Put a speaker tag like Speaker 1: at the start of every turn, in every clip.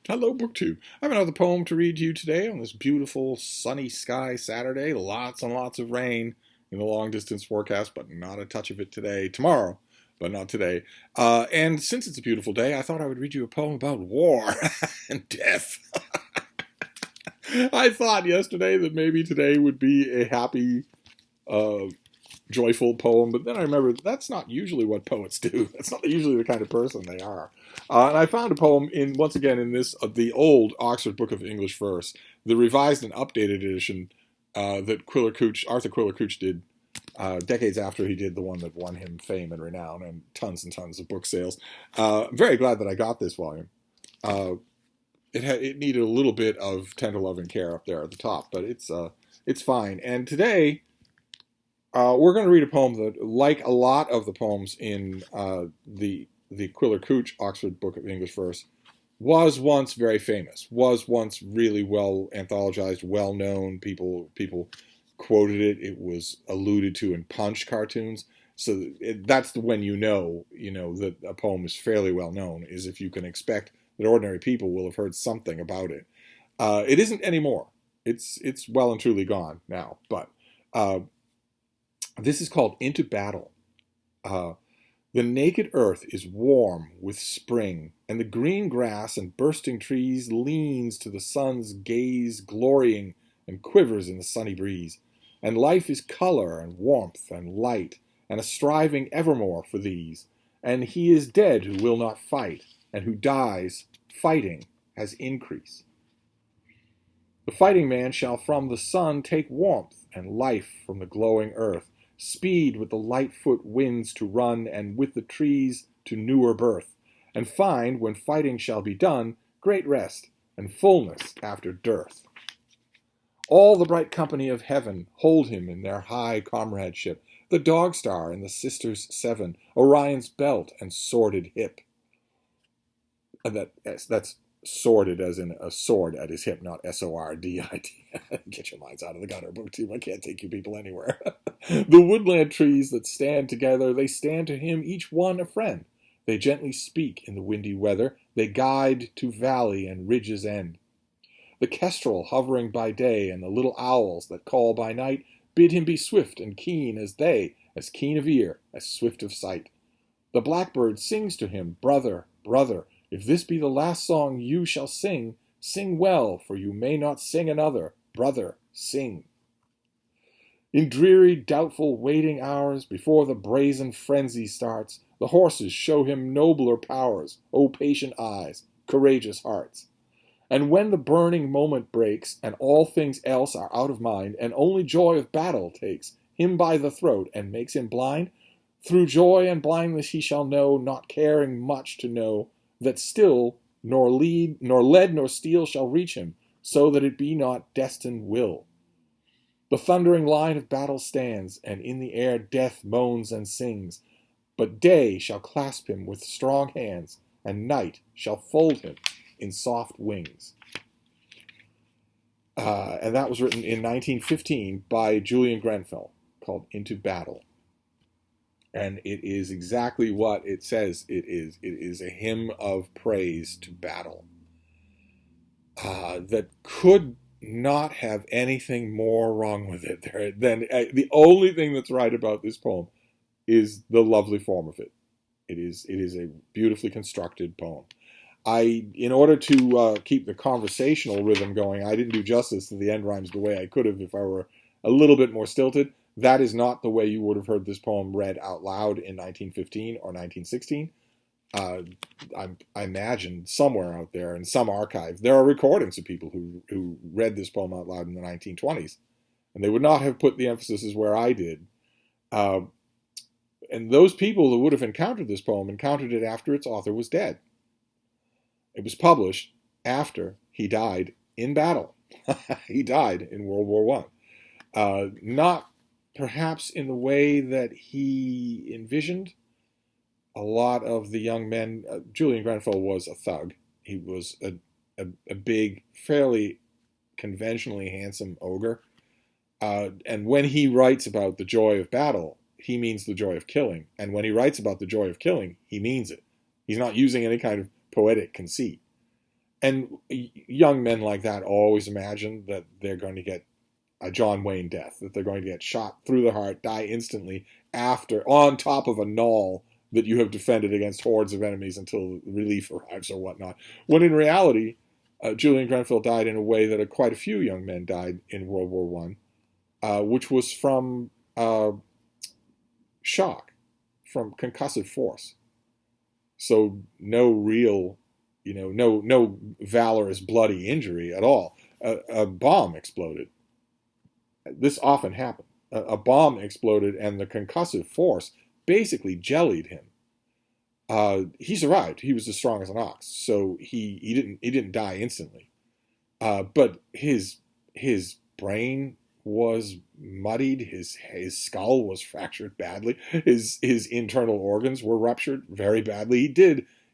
Speaker 1: Hello, BookTube. I have another poem to read to you today on this beautiful sunny sky Saturday. Lots and lots of rain in the long distance forecast, but not a touch of it today. Tomorrow, but not today. And since it's a beautiful day, I thought I would read you a poem about war and death. I thought yesterday that maybe today would be a happy, uh, joyful poem, but then I remember that's not usually what poets do. That's not usually the kind of person they are. And I found a poem once again in this the old Oxford Book of English Verse, the revised and updated edition that Arthur Quiller Couch did decades after he did the one that won him fame and renown and tons of book sales. I'm very glad that I got this volume. It needed a little bit of tender love and care up there at the top, but it's fine. And today we're going to read a poem that, like a lot of the poems in the Quiller Couch Oxford Book of English Verse, was once very famous, was once really well anthologized, well known. People quoted it. It was alluded to in Punch cartoons. So that's when you know that a poem is fairly well known, is if you can expect that ordinary people will have heard something about it. It isn't anymore. It's well and truly gone now. But this is called Into Battle. The naked earth is warm with spring, and the green grass and bursting trees leans to the sun's gaze, glorying and quivers in the sunny breeze. And life is color and warmth and light, and a striving evermore for these. And he is dead who will not fight, and who dies fighting has increase. The fighting man shall from the sun take warmth and life from the glowing earth, speed with the light-foot winds to run, and with the trees to newer birth, and find, when fighting shall be done, great rest and fullness after dearth. All the bright company of heaven hold him in their high comradeship, the dog-star and the sisters seven, Orion's belt and sordid hip. And that's sordid as in a sword at his hip, not S-O-R-D-I-D. Get your minds out of the gutter, BookTube. I can't take you people anywhere. The woodland trees that stand together, they stand to him, each one a friend. They gently speak in the windy weather. They guide to valley and ridge's end. The kestrel hovering by day and the little owls that call by night bid him be swift and keen as they, as keen of ear, as swift of sight. The blackbird sings to him, brother, brother, if this be the last song you shall sing, sing well, for you may not sing another. Brother, sing. In dreary, doubtful waiting hours, before the brazen frenzy starts, the horses show him nobler powers, O patient eyes, courageous hearts. And when the burning moment breaks, and all things else are out of mind, and only joy of battle takes him by the throat and makes him blind, through joy and blindness he shall know, not caring much to know, that still nor lead, nor lead, nor steel shall reach him, so that it be not destined will. The thundering line of battle stands, and in the air death moans and sings, but day shall clasp him with strong hands, and night shall fold him in soft wings. And that was written in 1915 by Julian Grenfell, called Into Battle. And it is exactly what it says it is. It is a hymn of praise to battle that could not have anything more wrong with it. The only thing that's right about this poem is the lovely form of it. It is a beautifully constructed poem. In order to keep the conversational rhythm going, I didn't do justice to the end rhymes the way I could have if I were a little bit more stilted. That is not the way you would have heard this poem read out loud in 1915 or 1916. I imagine somewhere out there in some archive, there are recordings of people who read this poem out loud in the 1920s, and they would not have put the emphasis as where I did. And those people who would have encountered this poem encountered it after its author was dead. It was published after he died in battle. He died in World War I. Not perhaps in the way that he envisioned. A lot of the young men, Julian Grenfell was a thug. He was a big, fairly conventionally handsome ogre. And when he writes about the joy of battle, he means the joy of killing. And when he writes about the joy of killing, he means it. He's not using any kind of poetic conceit. And young men like that always imagine that they're going to get a John Wayne death, that they're going to get shot through the heart, die instantly after, on top of a knoll that you have defended against hordes of enemies until relief arrives or whatnot. When in reality, Julian Grenfell died in a way that quite a few young men died in World War One, which was from shock, from concussive force. So no real, no valorous bloody injury at all. A bomb exploded. This often happened. A bomb exploded, and the concussive force basically jellied him. He survived. He was as strong as an ox, so he didn't die instantly. But his brain was muddied. His skull was fractured badly. His internal organs were ruptured very badly.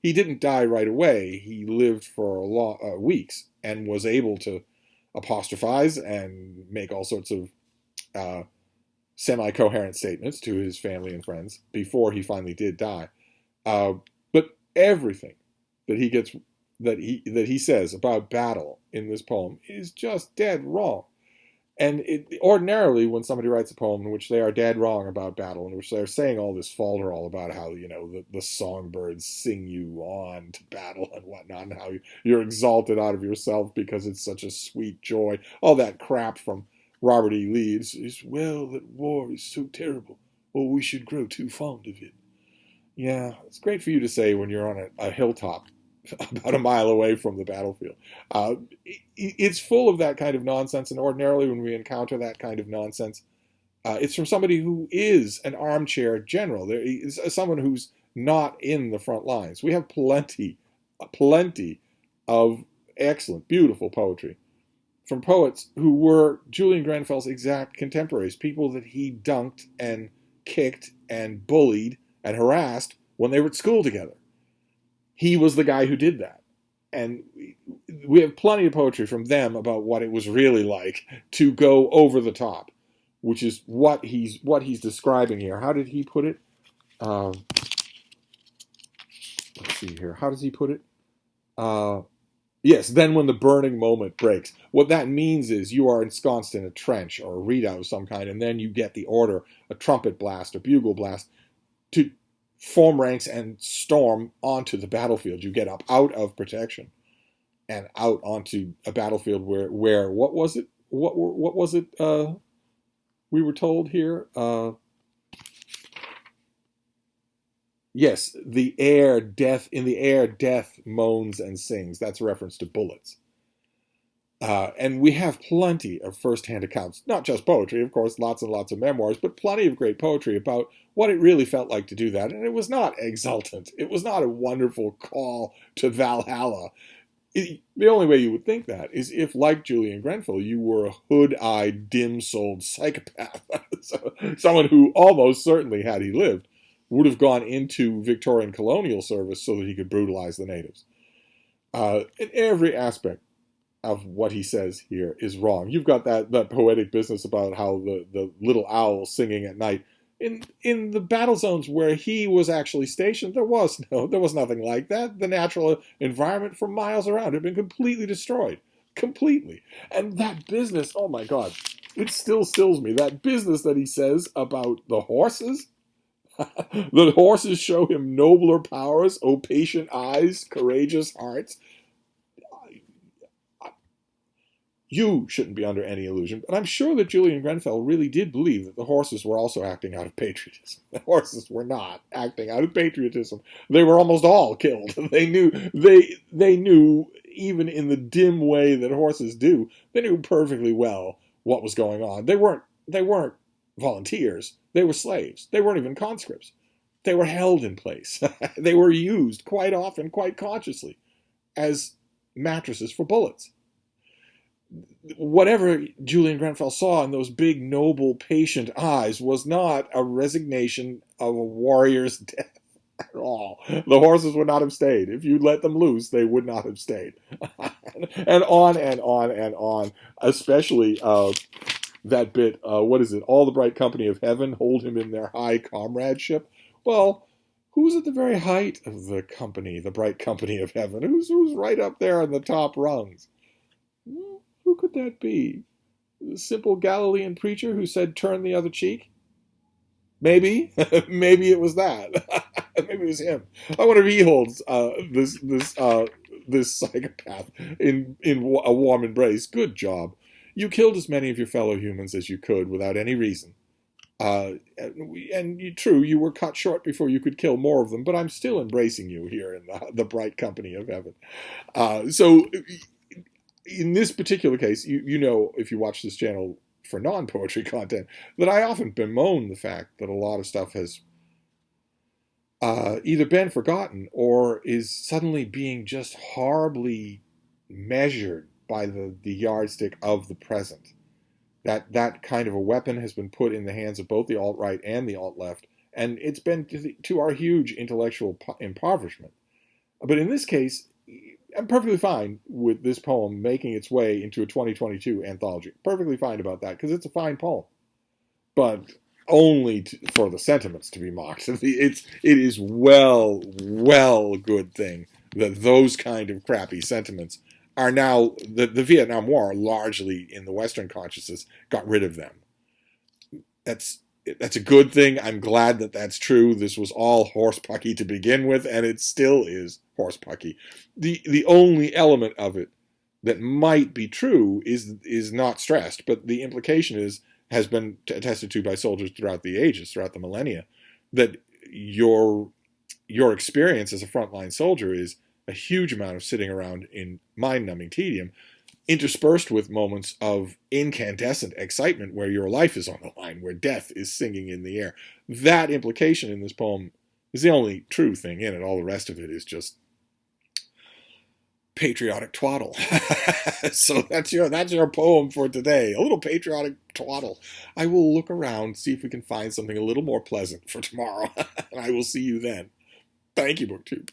Speaker 1: He didn't die right away. He lived for weeks and was able to apostrophize and make all sorts of semi-coherent statements to his family and friends before he finally did die. But everything that he says about battle in this poem is just dead wrong. And ordinarily, when somebody writes a poem in which they are dead wrong about battle, in which they're saying all this folderol about how, the songbirds sing you on to battle and whatnot, and how you're exalted out of yourself because it's such a sweet joy, all that crap from Robert E. Lee, is well, that war is so terrible, or we should grow too fond of it. Yeah, it's great for you to say when you're on a hilltop about a mile away from the battlefield. It's full of that kind of nonsense, and ordinarily when we encounter that kind of nonsense, it's from somebody who is an armchair general. There is someone who's not in the front lines. We have plenty of excellent, beautiful poetry from poets who were Julian Grenfell's exact contemporaries, people that he dunked and kicked and bullied and harassed when they were at school together. He was the guy who did that. And we have plenty of poetry from them about what it was really like to go over the top, which is what he's describing here. How did he put it? Let's see here. How does he put it? Yes, then when the burning moment breaks. What that means is you are ensconced in a trench or a redoubt of some kind, and then you get the order, a trumpet blast, a bugle blast, to form ranks and storm onto the battlefield. You get up out of protection and out onto a battlefield where what was it? What was it? We were told here. Yes, the air, death in the air, death moans and sings. That's a reference to bullets. And we have plenty of first-hand accounts, not just poetry, of course, lots and lots of memoirs, but plenty of great poetry about what it really felt like to do that. And it was not exultant. It was not a wonderful call to Valhalla. The only way you would think that is if, like Julian Grenfell, you were a hood-eyed, dim-souled psychopath. Someone who almost certainly, had he lived, would have gone into Victorian colonial service so that he could brutalize the natives. In every aspect of what he says here is wrong. You've got that poetic business about how the little owl singing at night. In the battle zones where he was actually stationed, there was nothing like that. The natural environment for miles around had been completely destroyed. Completely. And that business, oh my God, it still stills me. That business that he says about the horses. The horses show him nobler powers, oh patient eyes, courageous hearts. You shouldn't be under any illusion, but I'm sure that Julian Grenfell really did believe that the horses were also acting out of patriotism. The horses were not acting out of patriotism. They were almost all killed. They knew, even in the dim way that horses do, they knew perfectly well what was going on. They weren't volunteers. They were slaves. They weren't even conscripts. They were held in place. They were used quite often, quite consciously, as mattresses for bullets. Whatever Julian Grenfell saw in those big, noble, patient eyes was not a resignation of a warrior's death at all. The horses would not have stayed. If you let them loose, they would not have stayed. And on and on and on. Especially that bit, what is it? All the bright company of heaven hold him in their high comradeship. Well, Who's at the very height of the company, the bright company of heaven? Who's right up there on the top rungs? Who could that be? The simple Galilean preacher who said, "Turn the other cheek"? Maybe, maybe it was that. Maybe it was him. I wonder if he holds this psychopath in a warm embrace. Good job. You killed as many of your fellow humans as you could without any reason. True, you were cut short before you could kill more of them, but I'm still embracing you here in the bright company of heaven. So, in this particular case, you know, if you watch this channel for non-poetry content, that I often bemoan the fact that a lot of stuff has either been forgotten or is suddenly being just horribly measured by the yardstick of the present. That kind of a weapon has been put in the hands of both the alt-right and the alt-left, and it's been to our huge intellectual impoverishment. But in this case, I'm perfectly fine with this poem making its way into a 2022 anthology. Perfectly fine about that, because it's a fine poem. But only for the sentiments to be mocked. It is well good thing that those kind of crappy sentiments are now, the Vietnam War largely in the Western consciousness got rid of them. That's a good thing. I'm glad that that's true. This was all horsepucky to begin with, and it still is horsepucky. The only element of it that might be true is not stressed, but the implication has been attested to by soldiers throughout the ages, throughout the millennia, that your experience as a frontline soldier is a huge amount of sitting around in mind-numbing tedium, interspersed with moments of incandescent excitement where your life is on the line, where death is singing in the air. That implication in this poem is the only true thing in it. All the rest of it is just patriotic twaddle. So that's your poem for today. A little patriotic twaddle. I will look around, see if we can find something a little more pleasant for tomorrow, and I will see you then. Thank you, BookTube.